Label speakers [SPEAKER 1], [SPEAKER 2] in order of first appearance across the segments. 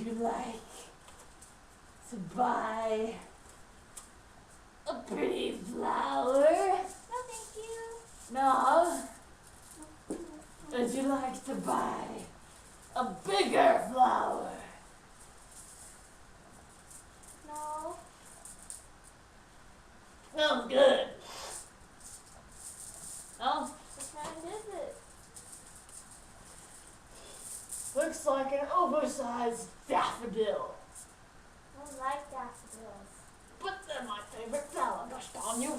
[SPEAKER 1] you like to buy a pretty flower?
[SPEAKER 2] No, thank you.
[SPEAKER 1] No? Would you like to buy a bigger flower?
[SPEAKER 2] No.
[SPEAKER 1] No, good. No?
[SPEAKER 2] Which kind is it?
[SPEAKER 1] Looks like an oversized daffodil.
[SPEAKER 2] I don't like daffodils.
[SPEAKER 1] But they're my favorite flower, gosh darn you.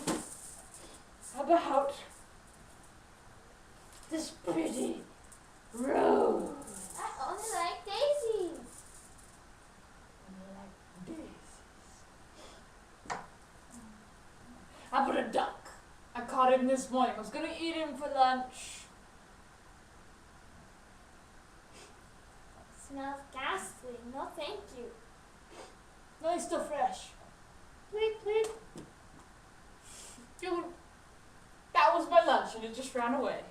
[SPEAKER 1] How about this pretty rose?
[SPEAKER 2] I only like daisies.
[SPEAKER 1] Like daisies. How about a duck? I caught him this morning. I was gonna eat him for lunch.
[SPEAKER 2] Smells ghastly. No, thank you.
[SPEAKER 1] No, he's still fresh. Tweet, tweet. Dude, that was my lunch and it just ran away.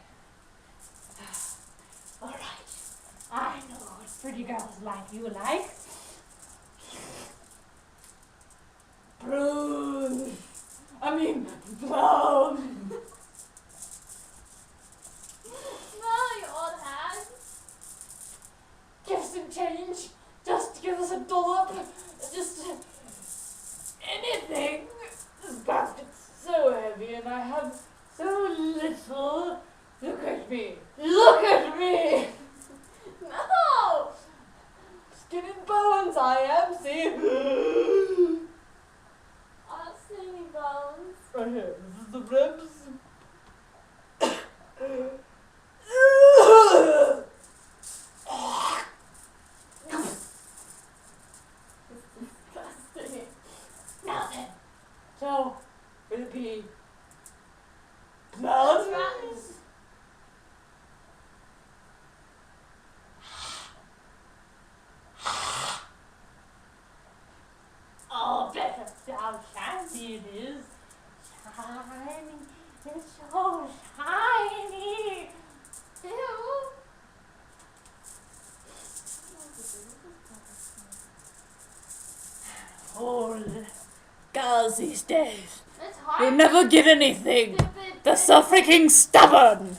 [SPEAKER 1] Alright, I know what pretty girls like. You like? Brown. Brown.
[SPEAKER 2] No, you old hag.
[SPEAKER 1] Give some change. Just give us $1. Just anything. This basket's so heavy and I have so little. Look at me. Look at me.
[SPEAKER 2] No.
[SPEAKER 1] Skin and bones I am. See?
[SPEAKER 2] I don't see any bones.
[SPEAKER 1] Right here. This is the ribs.
[SPEAKER 2] Disgusting.
[SPEAKER 1] Now then. So, will it be blood?
[SPEAKER 2] Rotten.
[SPEAKER 1] Oh, better. How shiny it is. Shiny. It's so shiny.
[SPEAKER 2] Ew.
[SPEAKER 1] Oh, girls these days.
[SPEAKER 2] It's
[SPEAKER 1] You
[SPEAKER 2] hard.
[SPEAKER 1] never get anything.
[SPEAKER 2] Dip it.
[SPEAKER 1] They're so freaking stubborn.